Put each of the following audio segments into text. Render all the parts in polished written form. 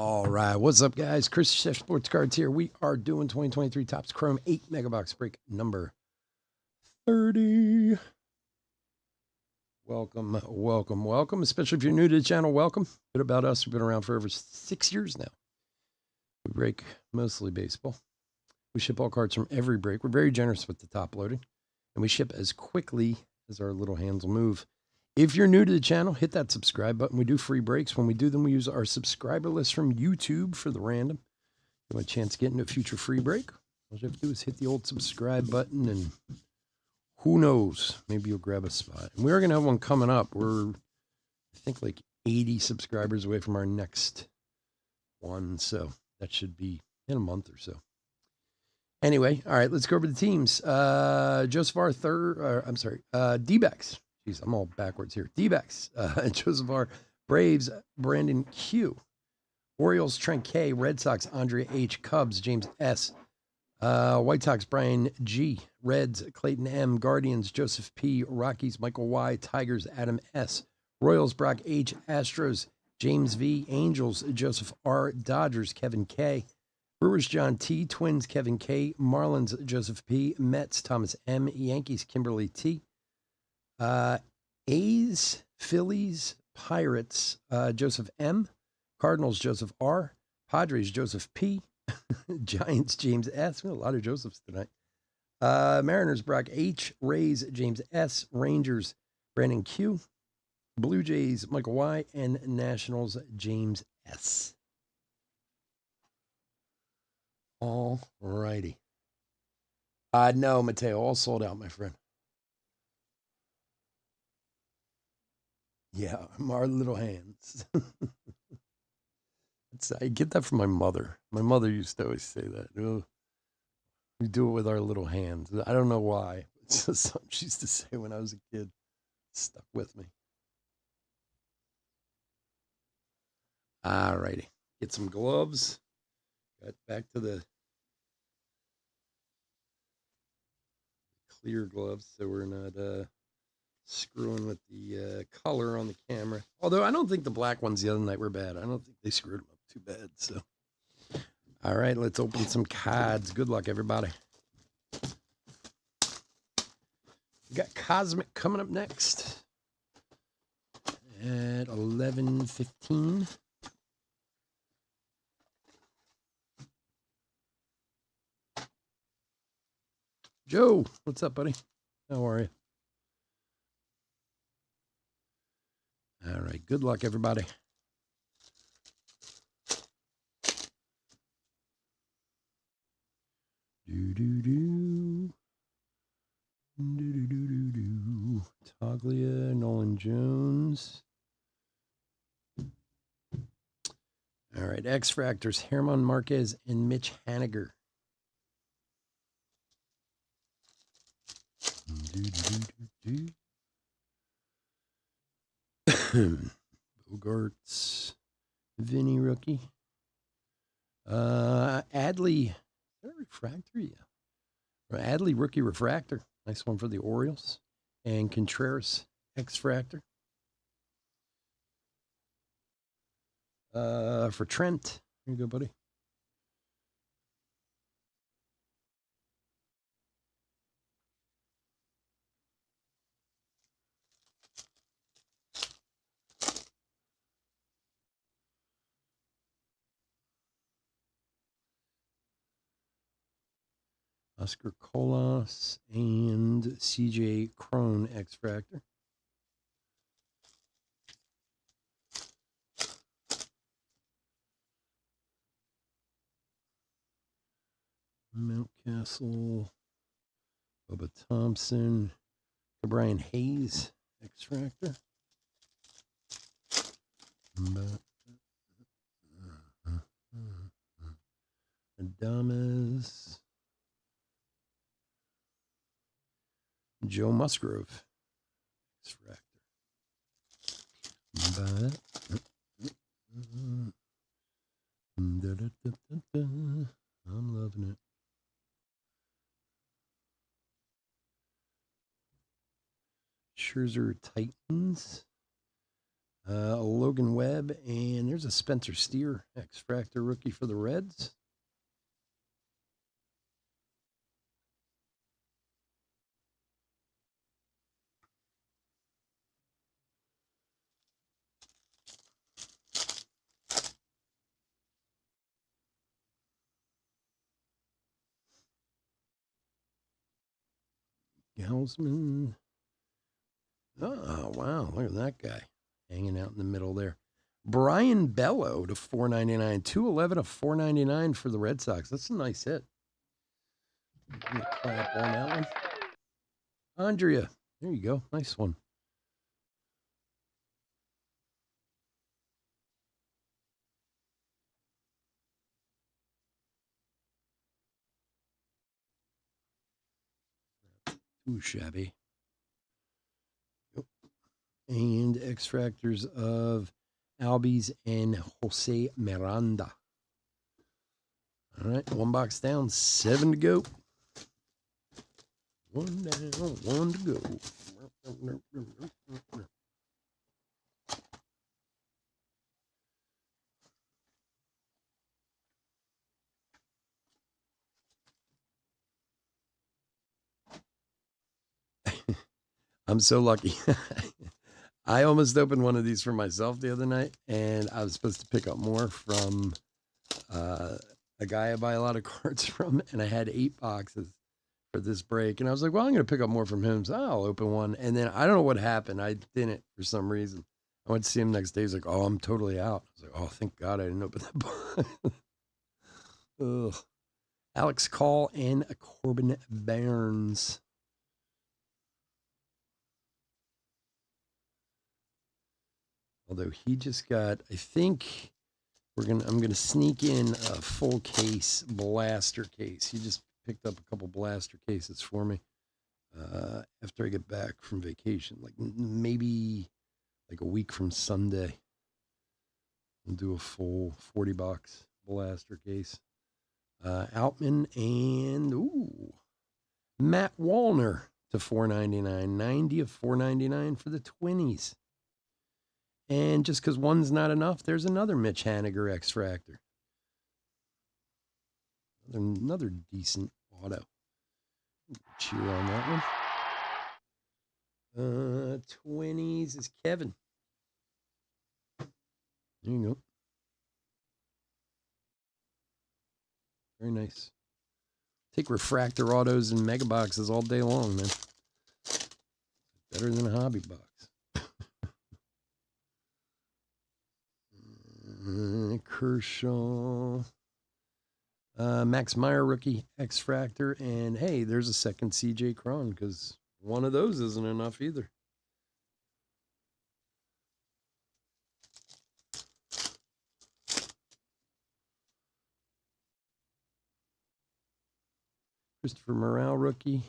All right, what's up, guys? Chris Chef Sports Cards here. We are doing 2023 Topps Chrome 8 Megabox break number 30. Welcome, welcome, welcome. Especially if you're new to the channel, welcome. A bit about us: we've been around for over 6 years now. We break mostly baseball. We ship all cards from every break. We're very generous with the top loading, and we ship as quickly as our little hands will move. If you're new to the channel, hit that subscribe button. We do free breaks. When we do them, we use our subscriber list from YouTube for the random. You want a chance to get into a future free break? All you have to do is hit the old subscribe button, and who knows, maybe you'll grab a spot. And we're going to have one coming up. We're, I think, like 80 subscribers away from our next one, so that should be in a month or so. Anyway, all right, let's go over the teams. Joseph R. D-backs. Jeez, I'm all backwards here. D-backs. Joseph R. Braves, Brandon Q. Orioles, Trent K. Red Sox, Andrea H. Cubs, James S. White Sox, Brian G. Reds, Clayton M. Guardians, Joseph P. Rockies, Michael Y. Tigers, Adam S. Royals, Brock H. Astros, James V. Angels, Joseph R. Dodgers, Kevin K. Brewers, John T. Twins, Kevin K. Marlins, Joseph P. Mets, Thomas M. Yankees, Kimberly T. A's, Phillies, Pirates, Joseph M. Cardinals, Joseph R. Padres, Joseph P. Giants, James S. We have a lot of Josephs tonight. Mariners, Brock H. Rays, James S. Rangers, Brandon Q. Blue Jays, Michael Y. And Nationals, James S. All righty. No, Mateo, all sold out, my friend. Yeah, our little hands. I get that from my mother. My mother used to always say that. Oh, we do it with our little hands. I don't know why. It's just something she used to say when I was a kid. It stuck with me. All righty. Get some gloves. Got back to the clear gloves so we're not screwing with the color on the camera. Although I don't think the black ones the other night were bad. I don't think they screwed them up too bad. So, all right, let's open some cards. Good luck, everybody. We got Cosmic coming up next at 11:15. Joe, what's up, buddy? How are you? All right, good luck, everybody. Toglia, Nolan Jones. All right, X Fractors, Herman Marquez and Mitch Haniger. Bogarts, Vinny rookie. Adley, is that a refractor? Yeah. Adley rookie refractor. Nice one for the Orioles. And Contreras X Fractor. For Trent. Here you go, buddy. Oscar Colas and CJ Cron X Fractor. Mountcastle, Bubba Thompson, Brian Hayes X Fractor. Adamas. Joe Musgrove. Extractor. I'm loving it. Scherzer Titans. Logan Webb, and there's a Spencer Steer X-Fractor rookie for the Reds. Gausman. Oh, wow. Look at that guy hanging out in the middle there. Brian Bello to $4.99. 211 of $4.99 for the Red Sox. That's a nice hit. Clap on that one. Andrea. There you go. Nice one. Too shabby. Yep. And X-Fractors of Albies and Jose Miranda. All right, one box down, 7 to go. 1 down, 1 to go. I'm so lucky. I almost opened one of these for myself the other night, and I was supposed to pick up more from a guy I buy a lot of cards from, and I had 8 boxes for this break. And I was like, well, I'm going to pick up more from him, so I'll open one. And then I don't know what happened. I didn't for some reason. I went to see him next day. He's like, oh, I'm totally out. I was like, oh, thank God I didn't open that box. Ugh. Alex Call and Corbin Burnes. Although he just got, I think I'm gonna sneak in a full case blaster case. He just picked up a couple blaster cases for me after I get back from vacation, like maybe like a week from Sunday. We'll do a full 40-box blaster case. Outman and Matt Wallner to $4.99, 90 of $4.99 for the Twinnies. And just because one's not enough, there's another Mitch Haniger X-Fractor. Another decent auto. Cheer on that one. 20s is Kevin. There you go. Very nice. Take refractor autos and mega boxes all day long, man. Better than a hobby box. Kershaw. Max Meyer rookie X-Fractor. And hey, there's a second CJ Cron because one of those isn't enough either. Christopher Morale rookie.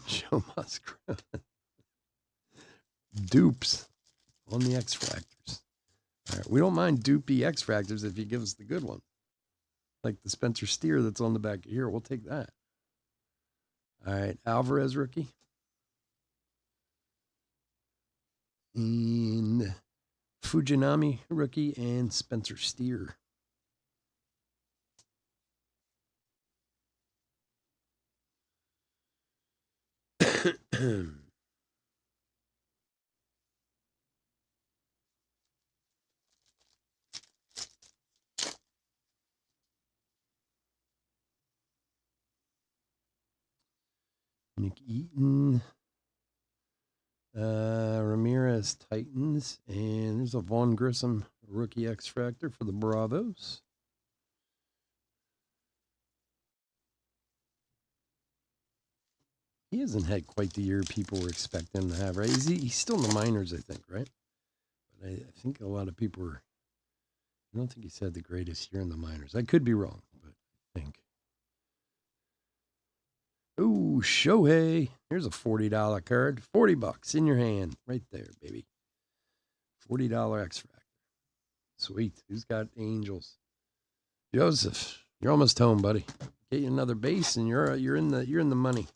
Joe Musgrove. Dupes on the X-Fractors. All right, we don't mind dupey X-Fractors if you give us the good one. Like the Spencer Steer that's on the back here. We'll take that. All right, Alvarez rookie. And Fujinami rookie and Spencer Steer. Nick Eaton. Ramirez Titans. And there's a Vaughn Grissom rookie X-Fractor for the Bravos. He hasn't had quite the year people were expecting him to have, right? He's still in the minors, I think, right? But I think a lot of people were. I don't think he's had the greatest year in the minors. I could be wrong, but I think. Ooh, Shohei. Here's a $40 card. $40 in your hand. Right there, baby. $40 X Factor. Sweet. Who's got Angels? Joseph, you're almost home, buddy. Get you another base and you're in the money.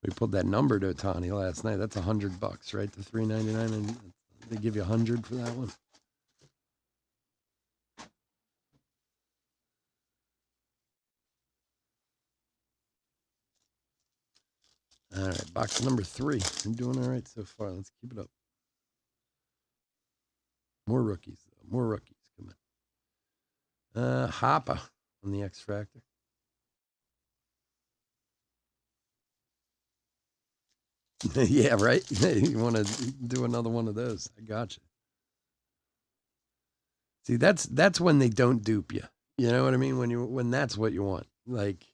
We pulled that number to Ohtani last night. That's $100, right? The $3.99, and they give you $100 for that one. All right, box number 3. I'm doing all right so far. Let's keep it up. More rookies, though. More rookies coming. Hoppa on the X Factor. Yeah, right? You want to do another one of those. I got you. See, that's when they don't dupe you. You know what I mean? When that's what you want. Like,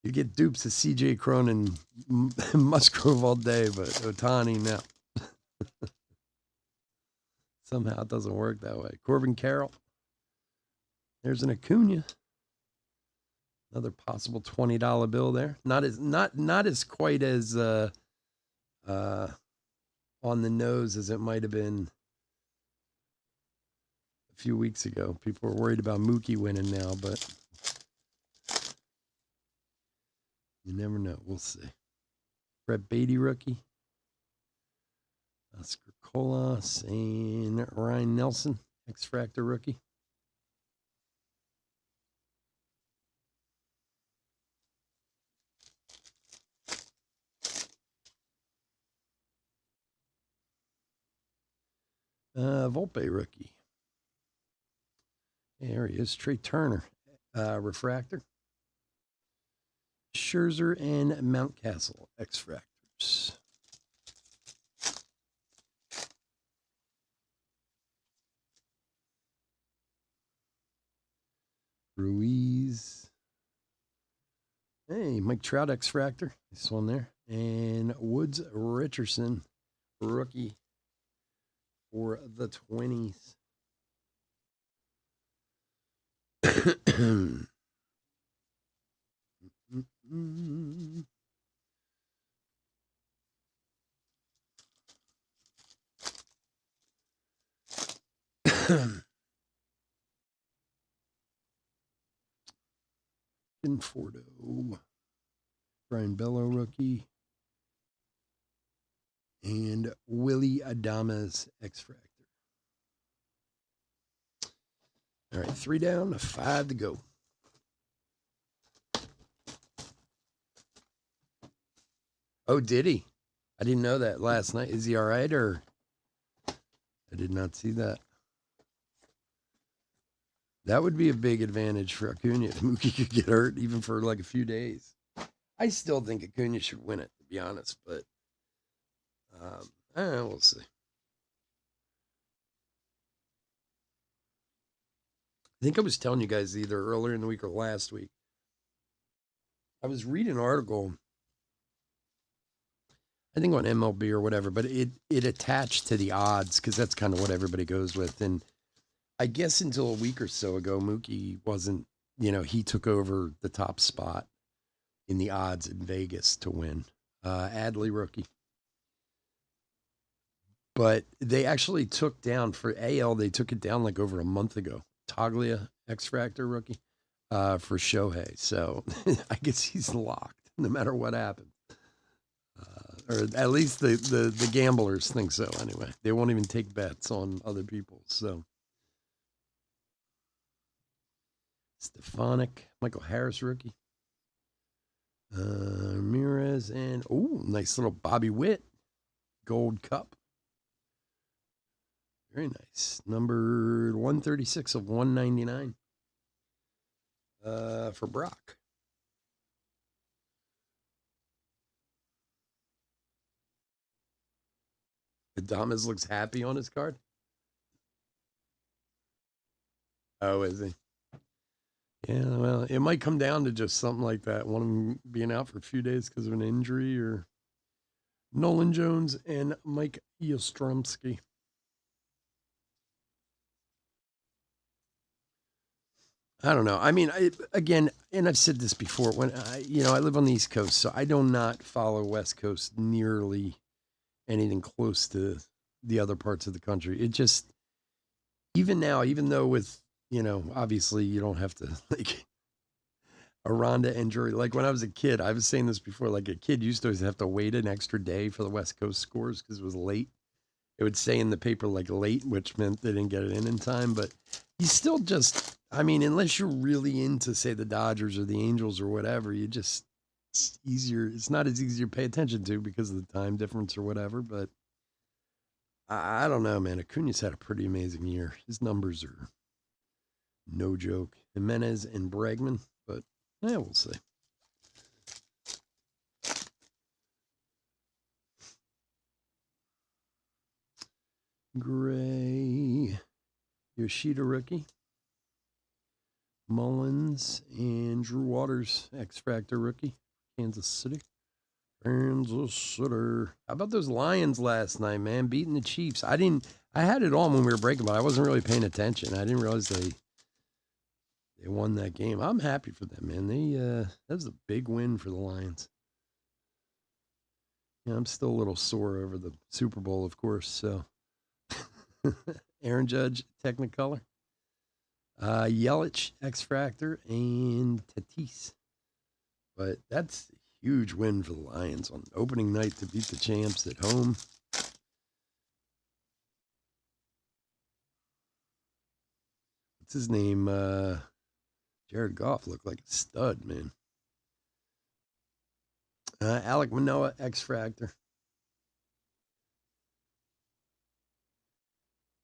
you get dupes of CJ Cron and Musgrove all day, but Ohtani, no. Somehow it doesn't work that way. Corbin Carroll. There's an Acuna. Another possible $20 bill there. Not as quite as on the nose as it might have been a few weeks ago. People are worried about Mookie winning now, but you never know. We'll see. Brett Beatty rookie. Oscar Cola, St. Ryan Nelson, X Factor rookie. Volpe rookie. There he is. Trey Turner, refractor. Scherzer and Mountcastle, X Factors. Ruiz. Hey, Mike Trout X Factor. This one there. And Woods Richardson, rookie for the 20s. Conforto, Brian Bello rookie, and Willie Adames X Factor. All right, 3 down, 5 to go. Oh, did he? I didn't know that last night. Is he all right, or I did not see that. That would be a big advantage for Acuna if Mookie could get hurt even for like a few days. I still think Acuna should win it, to be honest, but we'll see. I think I was telling you guys either earlier in the week or last week. I was reading an article, I think on MLB or whatever, but it attached to the odds because that's kind of what everybody goes with. And I guess until a week or so ago, Mookie wasn't, he took over the top spot in the odds in Vegas to win. Adley rookie. But they actually took down for AL, they took it down like over a month ago. Toglia, X Factor rookie, for Shohei. So I guess he's locked no matter what happens. Or at least the gamblers think so anyway. They won't even take bets on other people. So Stefanik, Michael Harris rookie. Ramirez and nice little Bobby Witt Gold Cup. Very nice. Number 136 of 199 for Brock. Adames looks happy on his card. Oh, is he? Yeah, well, it might come down to just something like that. One of them being out for a few days because of an injury, or Nolan Jones and Mike Yastrzemski. I don't know. I mean, again, and I've said this before. When I live on the East Coast, so I do not follow West Coast nearly anything close to the other parts of the country. It just, even now, even though with obviously you don't have to like a Ronda injury. Like when I was a kid, I was saying this before. Like a kid used to always have to wait an extra day for the West Coast scores because it was late. It would say in the paper like late, which meant they didn't get it in time. But you still just, I mean, unless you're really into, say, the Dodgers or the Angels or whatever, it's easier. It's not as easy to pay attention to because of the time difference or whatever. But I don't know, man. Acuna's had a pretty amazing year. His numbers are no joke. Jimenez and Bregman, but yeah, we'll see. Gray, Yoshida rookie, Mullins, and Drew Waters, X Factor rookie, Kansas City. Kansas City. How about those Lions last night, man? Beating the Chiefs. I had it on when we were breaking, but I wasn't really paying attention. I didn't realize they won that game. I'm happy for them, man. That was a big win for the Lions. Yeah, I'm still a little sore over the Super Bowl, of course. So, Aaron Judge, Technicolor, Yelich, X Factor, and Tatis. But that's a huge win for the Lions on opening night to beat the champs at home. What's his name? Jared Goff looked like a stud, man. Alek Manoah, X Factor.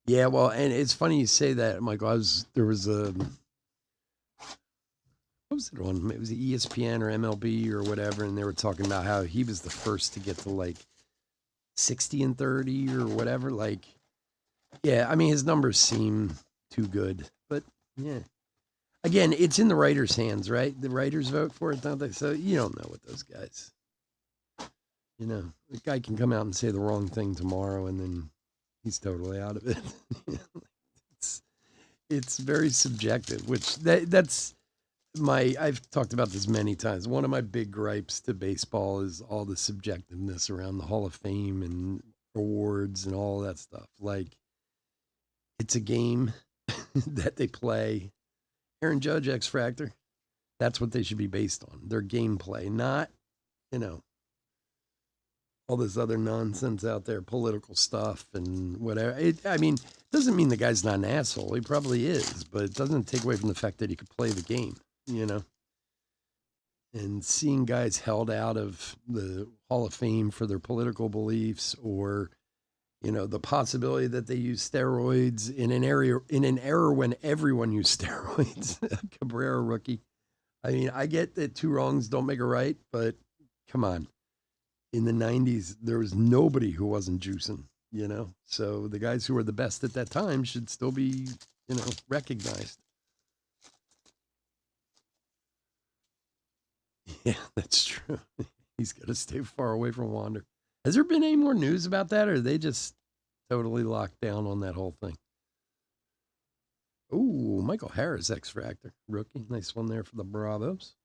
Yeah, well, and it's funny you say that, Michael. There was a, what was it on? It was ESPN or MLB or whatever, and they were talking about how he was the first to get to like 60 and 30 or whatever. Like, yeah, I mean, his numbers seem too good, but yeah. Again, it's in the writers' hands, right? The writers vote for it, don't they? So you don't know what those guys, the guy can come out and say the wrong thing tomorrow, and then he's totally out of it. it's very subjective, which that's I've talked about this many times. One of my big gripes to baseball is all the subjectiveness around the Hall of Fame and awards and all that stuff. Like, it's a game that they play. Aaron Judge, X Factor, that's what they should be based on. Their gameplay, not, all this other nonsense out there, political stuff and whatever. I mean, it doesn't mean the guy's not an asshole. He probably is, but it doesn't take away from the fact that he could play the game, And seeing guys held out of the Hall of Fame for their political beliefs, or, the possibility that they use steroids in an era when everyone used steroids. Cabrera rookie. I mean, I get that two wrongs don't make a right, but come on. In the 90s, there was nobody who wasn't juicing, So the guys who were the best at that time should still be, recognized. Yeah, that's true. He's got to stay far away from Wander. Has there been any more news about that, or are they just totally locked down on that whole thing? Oh, Michael Harris, X Factor rookie. Nice one there for the Bravos.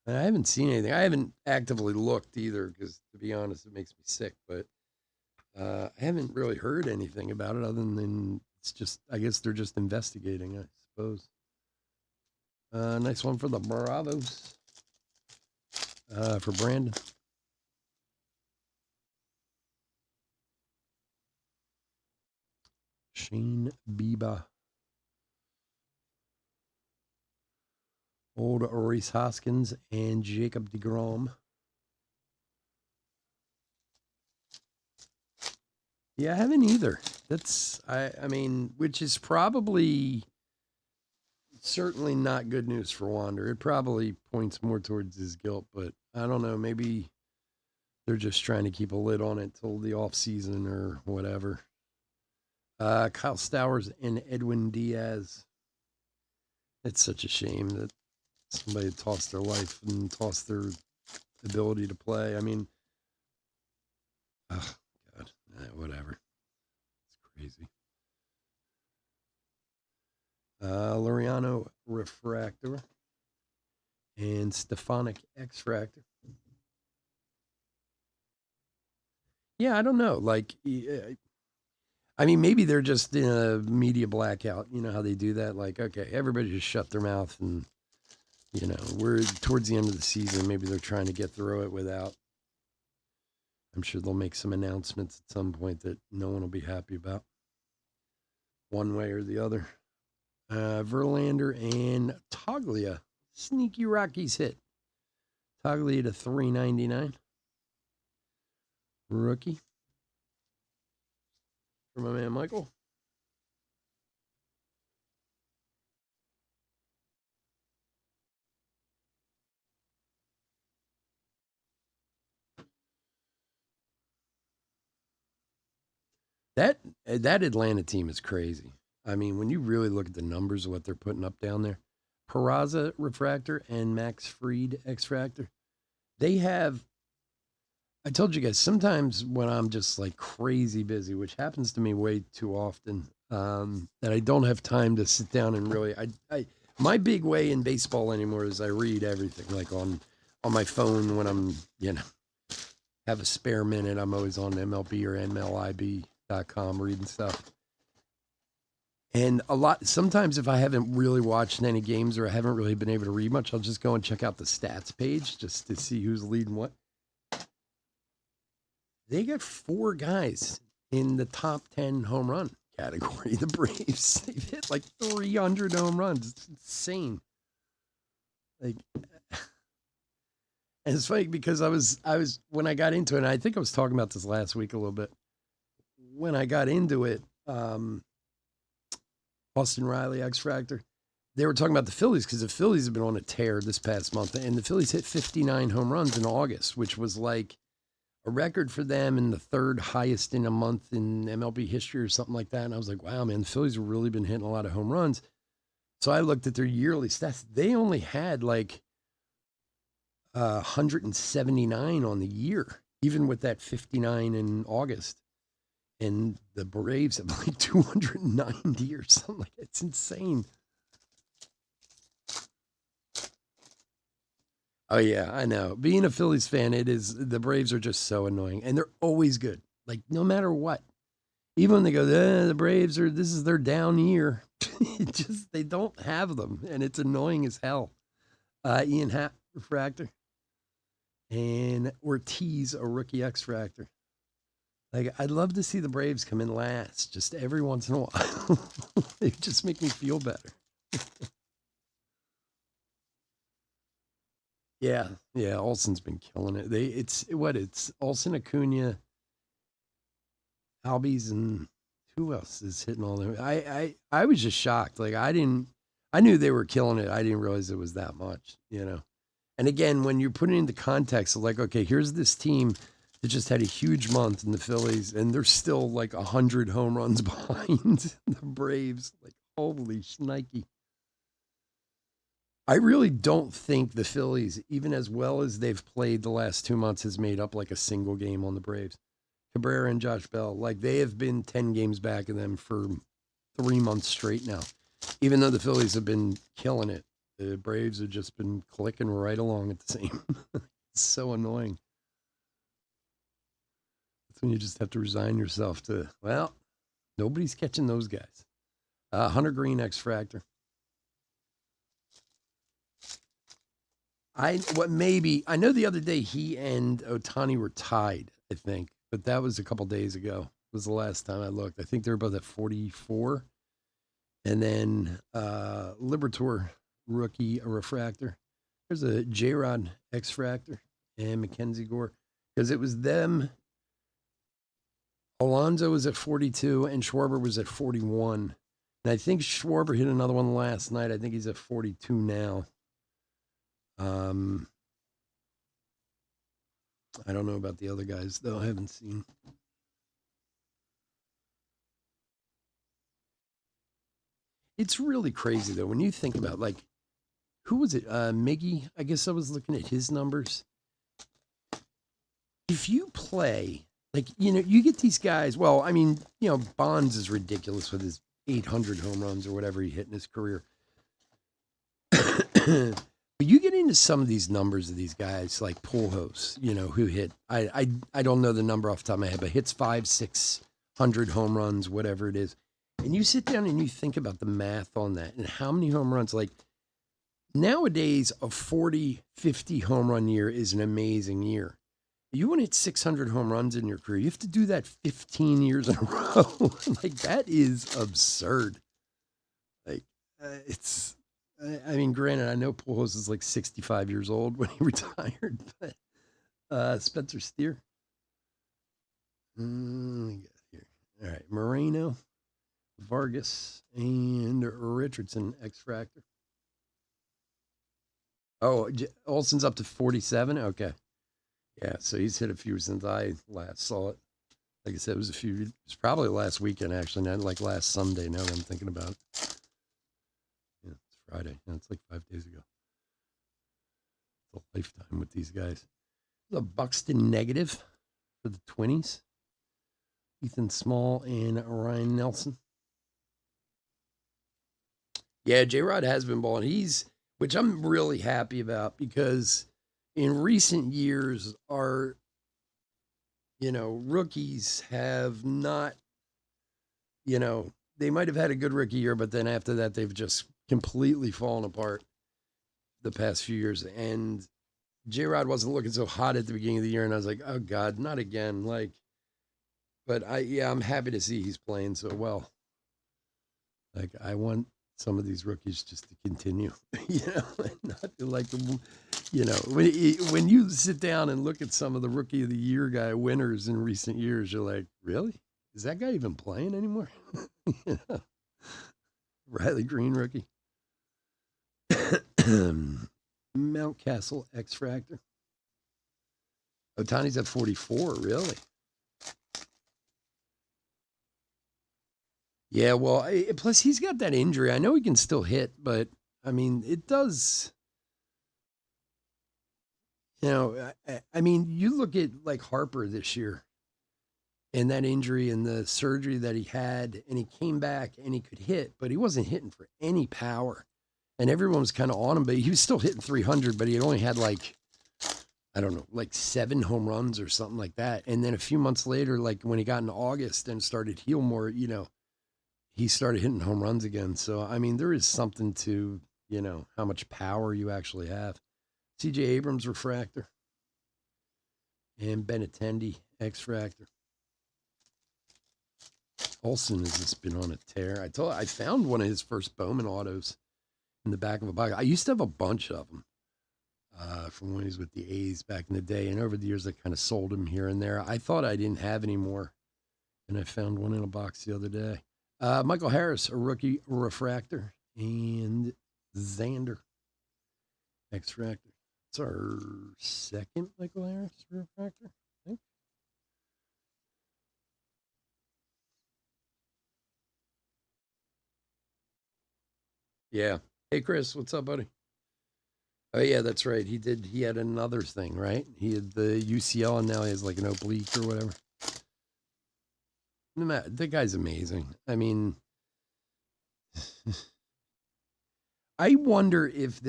I haven't seen anything. I haven't actively looked either because, to be honest, it makes me sick. But I haven't really heard anything about it other than it's just, I guess they're just investigating, I suppose. Nice one for the Bravos. For Brandon. Shane Bieber. Old Rhys Hoskins and Jacob deGrom. Yeah, I haven't either. That's, I mean, which is probably certainly not good news for Wander. It probably points more towards his guilt, but I don't know. Maybe they're just trying to keep a lid on it till the off season or whatever. Kyle Stowers and Edwin Diaz. It's such a shame that somebody tossed their life and tossed their ability to play. I mean, oh, God, whatever. It's crazy. Laureano Refractor and Stefanik X-Fractor. Yeah, I don't know. Like, I mean, maybe they're just in a media blackout. You know how they do that? Like, okay, everybody just shut their mouth and, you know, we're towards the end of the season. Maybe they're trying to get through it without. I'm sure they'll make some announcements at some point that no one will be happy about, one way or the other. Verlander and Toglia. Sneaky Rockies hit. Toglia to 399. Rookie. For my man Michael. That Atlanta team is crazy. I mean, when you really look at the numbers of what they're putting up down there, Peraza Refractor and Max Fried X-Fractor, they have. I told you guys sometimes when I'm just like crazy busy, which happens to me way too often, that I don't have time to sit down and really. My big way in baseball anymore is I read everything like on my phone when I'm have a spare minute. I'm always on MLB or MLIB.com reading stuff. And sometimes if I haven't really watched any games or I haven't really been able to read much, I'll just go and check out the stats page just to see who's leading what. They got 4 guys in the top 10 home run category. The Braves, they've hit like 300 home runs. It's insane. Like, and it's funny because I was when I got into it, and I think I was talking about this last week a little bit. When I got into it, Austin Riley, X-Fractor, they were talking about the Phillies because the Phillies have been on a tear this past month, and the Phillies hit 59 home runs in August, which was like a record for them and the 3rd highest in a month in MLB history or something like that. And I was like, wow, man, the Phillies have really been hitting a lot of home runs. So I looked at their yearly stats. They only had like 179 on the year, even with that 59 in August. And the Braves have like 290 or something like that. It's insane. Oh yeah, I know. Being a Phillies fan, the Braves are just so annoying, and they're always good. Like no matter what, even when they go, the Braves this is their down year. They don't have them, and it's annoying as hell. Ian Happ Refractor and Ortiz, a rookie X-Fractor. Like I'd love to see the Braves come in last, just every once in a while. It just make me feel better. Yeah, Olson's been killing it. It's Olson, Acuna, Albies, and who else is hitting all them? I was just shocked. Like I knew they were killing it. I didn't realize it was that much. And again, when you put it into context of like, okay, here's this team that just had a huge month in the Phillies, and they're still like 100 home runs behind the Braves. Like holy shnikey. I really don't think the Phillies, even as well as they've played the last 2 months, has made up like a single game on the Braves. Cabrera and Josh Bell, like they have been 10 games back of them for 3 months straight now. Even though the Phillies have been killing it, the Braves have just been clicking right along at the same. It's so annoying. That's when you just have to resign yourself to, well, nobody's catching those guys. Hunter Green, X-Fractor. I know the other day he and Ohtani were tied, I think, but that was a couple days ago. It was the last time I looked. I think they were both at 44. And then Liberatore, rookie, a Refractor. There's a J-Rod X-Fractor and Mackenzie Gore. Because it was them. Alonso was at 42 and Schwarber was at 41. And I think Schwarber hit another one last night. I think he's at 42 now. I don't know about the other guys, though. I haven't seen. It's really crazy though when you think about like who was it? Miggy. I guess I was looking at his numbers. If you play like you get these guys. Well, I mean, Bonds is ridiculous with his 800 home runs or whatever he hit in his career. But you get into some of these numbers of these guys like Pujols, who hit. I don't know the number off the top of my head, but hits 500-600 home runs, whatever it is. And you sit down and you think about the math on that and how many home runs. Like nowadays, a 40, 50 home run year is an amazing year. You want to hit 600 home runs in your career, you have to do that 15 years in a row. Like that is absurd. Like it's. I mean, granted, I know Pujols is like 65 years old when he retired, but Spencer Steer. All right, Moreno, Vargas, and Richardson, X Factor. Oh, Olson's up to 47? Okay. Yeah, so he's hit a few since I last saw it. Like I said, it was probably last weekend, actually, not like last Sunday, now that I'm thinking about it. Friday. It's like 5 days ago. It's a lifetime with these guys. The Buxton negative for the Twinnies. Ethan Small and Ryan Nelson. Yeah, J-Rod has been balling. Which I'm really happy about because in recent years, our, rookies have not, they might have had a good rookie year, but then after that, they've just completely fallen apart the past few years. And J-Rod wasn't looking so hot at the beginning of the year, and I was like, oh God, not again. But I'm happy to see he's playing so well. Like I want some of these rookies just to continue, not like, when you sit down and look at some of the rookie of the year guy winners in recent years, you're like, really? Is that guy even playing anymore? Riley Green rookie. Mountcastle X Factor. Ohtani's at 44, really? Yeah, well, plus he's got that injury. I know he can still hit, but I mean, it does. I mean, you look at like Harper this year and that injury and the surgery that he had, and he came back and he could hit, but he wasn't hitting for any power. And everyone was kind of on him, but he was still hitting 300, but he had only had like 7 home runs or something like that. And then a few months later, like when he got into August and started heal more, he started hitting home runs again. So, I mean, there is something to, how much power you actually have. CJ Abrams refractor and Benintendi X Factor. Olson has just been on a tear. I found one of his first Bowman autos in the back of a box. I used to have a bunch of them from when he was with the A's back in the day. And over the years, I kind of sold them here and there. I thought I didn't have any more. And I found one in a box the other day. Michael Harris, a rookie refractor. And Xander, X Factor. It's our second Michael Harris refractor, I think. Yeah. Hey, Chris, what's up, buddy? Oh, yeah, that's right. He had another thing, right? He had the UCL, and now he has like an oblique or whatever. The guy's amazing. I mean, I wonder if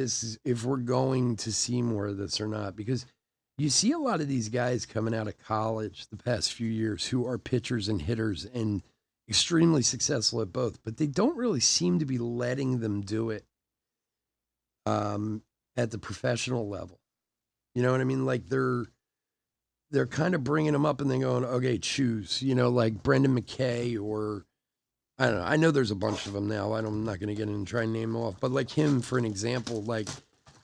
we're going to see more of this or not, because you see a lot of these guys coming out of college the past few years who are pitchers and hitters and extremely successful at both, but they don't really seem to be letting them do it at the professional level. You know what I mean? Like they're kind of bringing them up and then going, okay, choose, like Brendan McKay or I don't know. I know there's a bunch of them now. I'm not going to get in and try and name them off, but like him, for an example, like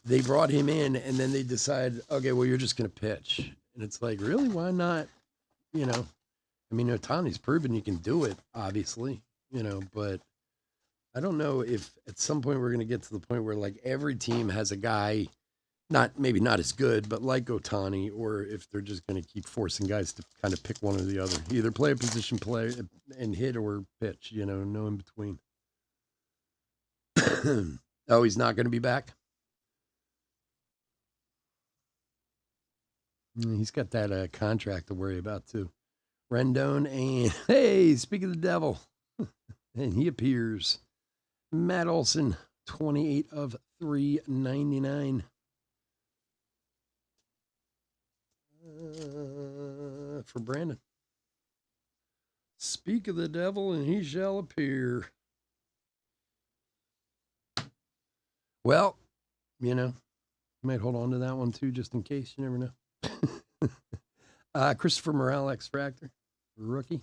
they brought him in and then they decide, okay, well, you're just going to pitch. And it's like, really? Why not? I mean, Ohtani's proven you can do it, obviously, but I don't know if at some point we're going to get to the point where like every team has a guy, maybe not as good, but like Ohtani, or if they're just going to keep forcing guys to kind of pick one or the other, either play a position, play and hit or pitch, no in between. Oh, he's not going to be back? He's got that contract to worry about, too. Rendon and, hey, speak of the devil. And he appears. Matt Olson, 28 of 399. For Brandon. Speak of the devil and he shall appear. Well, you know, might hold on to that one too, just in case. You never know. Christopher Morale, X-Fractor, rookie.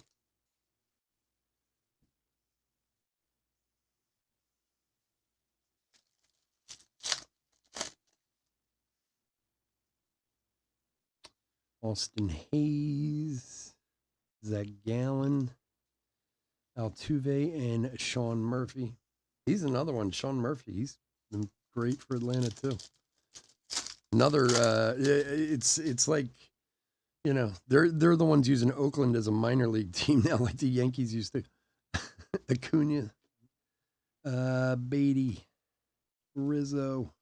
Austin Hayes, Zach Gallen, Altuve, and Sean Murphy. He's another one, Sean Murphy. He's been great for Atlanta too. Another, it's like, you know, they're the ones using Oakland as a minor league team now, like the Yankees used to. Acuna, Beatty, Rizzo,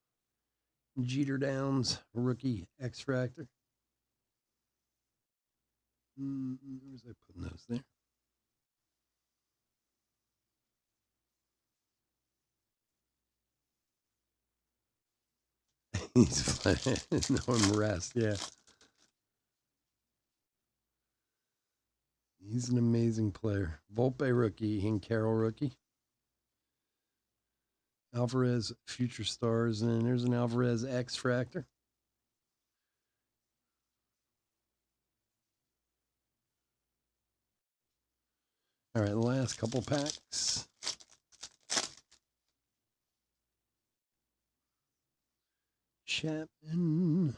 Jeter Downs, rookie X-Fractor. Where was I putting those there? He's fine. No rest, yeah. He's an amazing player. Volpe rookie and Carroll rookie. Alvarez future stars, and there's an Alvarez X-Fractor. All right, last couple packs. Chapman,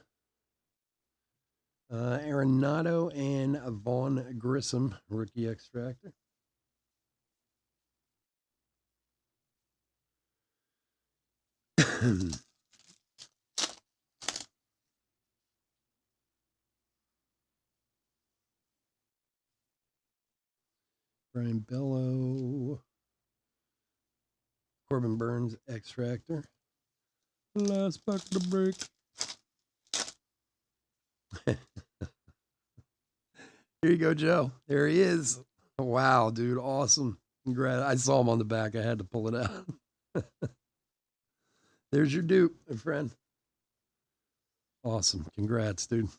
Arenado, and Vaughn Grissom, rookie X-Fractor. Brian Bello, Corbin Burns, X-Fractor. Last pack of the break. Here you go, Joe. There he is. Wow, dude. Awesome. Congrats. I saw him on the back. I had to pull it out. There's your dupe, my friend. Awesome. Congrats, dude.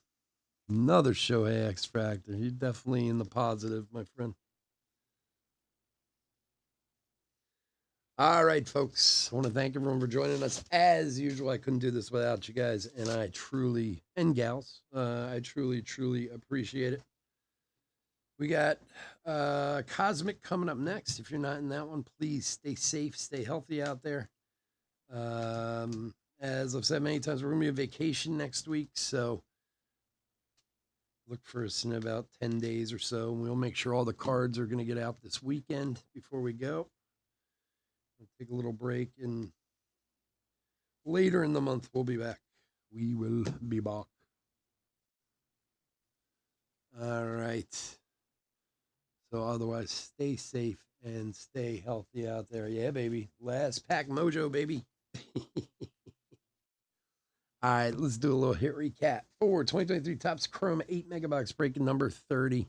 Another Shohei X-Fractor. He's definitely in the positive, my friend. All right, folks. I want to thank everyone for joining us. As usual, I couldn't do this without you guys, and I truly, and gals, I truly appreciate it. We got Cosmic coming up next. If you're not in that one, please stay safe, stay healthy out there. As I've said many times, we're going to be on vacation next week, so look for us in about 10 days or so. We'll make sure all the cards are going to get out this weekend before we go. We'll take a little break, and later in the month, we'll be back. We will be back. All right. So otherwise, stay safe and stay healthy out there. Yeah, baby. Last pack mojo, baby. All right, let's do a little hit recap. For 2023 Topps Chrome 8 Megabox breaking number 30.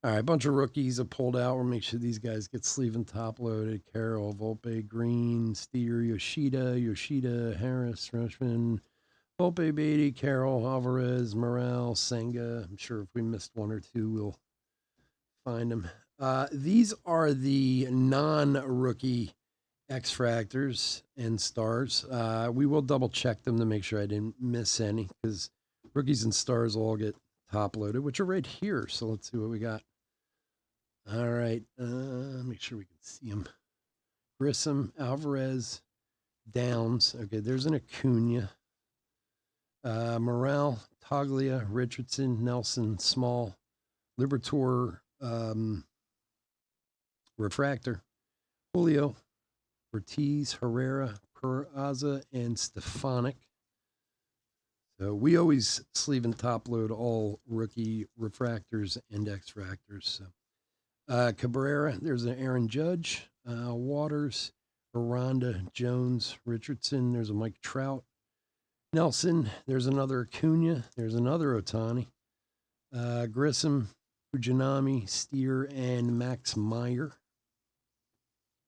All right, a bunch of rookies have pulled out. We'll make sure these guys get sleeve and top loaded. Carroll, Volpe, Green, Steer, Yoshida, Harris, Rushman, Volpe, Beatty, Carroll, Alvarez, Morale, Senga. I'm sure if we missed one or two, we'll find them. These are the non-rookie X-Fractors and stars. We will double check them to make sure I didn't miss any, because rookies and stars all get top loaded, which are right here. So let's see what we got. All right. Make sure we can see them. Grissom, Alvarez, Downs. Okay, there's an Acuna. Morale, Toglia, Richardson, Nelson, Small, Liberatore, Refractor, Julio, Ortiz, Herrera, Peraza, and Stefanik. So we always sleeve and top load all rookie refractors and X-Fractors. So Cabrera, there's an Aaron Judge, Waters, Veranda, Jones, Richardson. There's a Mike Trout. Nelson. There's another Acuna. There's another Ohtani. Grissom, Fujinami, Steer, and Max Meyer.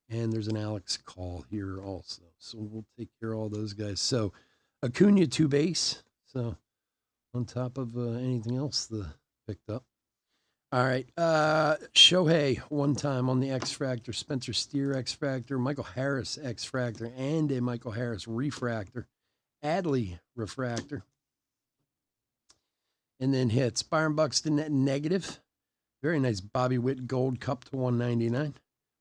And there's an Alex Call here also. So we'll take care of all those guys. So Acuna 2 base. So on top of anything else the picked up. All right. Shohei 1 time on the X Fractor. Spencer Steer X Fractor. Michael Harris X Fractor. And a Michael Harris Refractor. Adley Refractor. And then hits Byron Buxton negative. Very nice Bobby Witt Gold Cup to 199.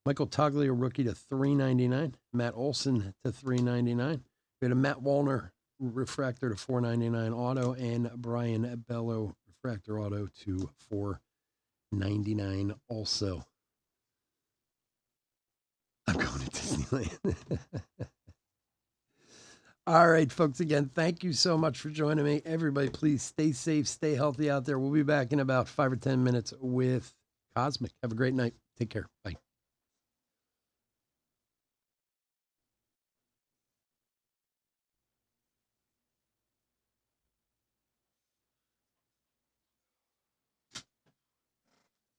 Michael Toglia rookie to 399. Matt Olson to 399. We had a Matt Wallner refractor to 499 auto and Brian Bello refractor auto to 499 also. I'm going to Disneyland. All right, folks, again, thank you so much for joining me. Everybody, please stay safe, stay healthy out there. We'll be back in about 5 or 10 minutes with Cosmic. Have a great night. Take care. Bye.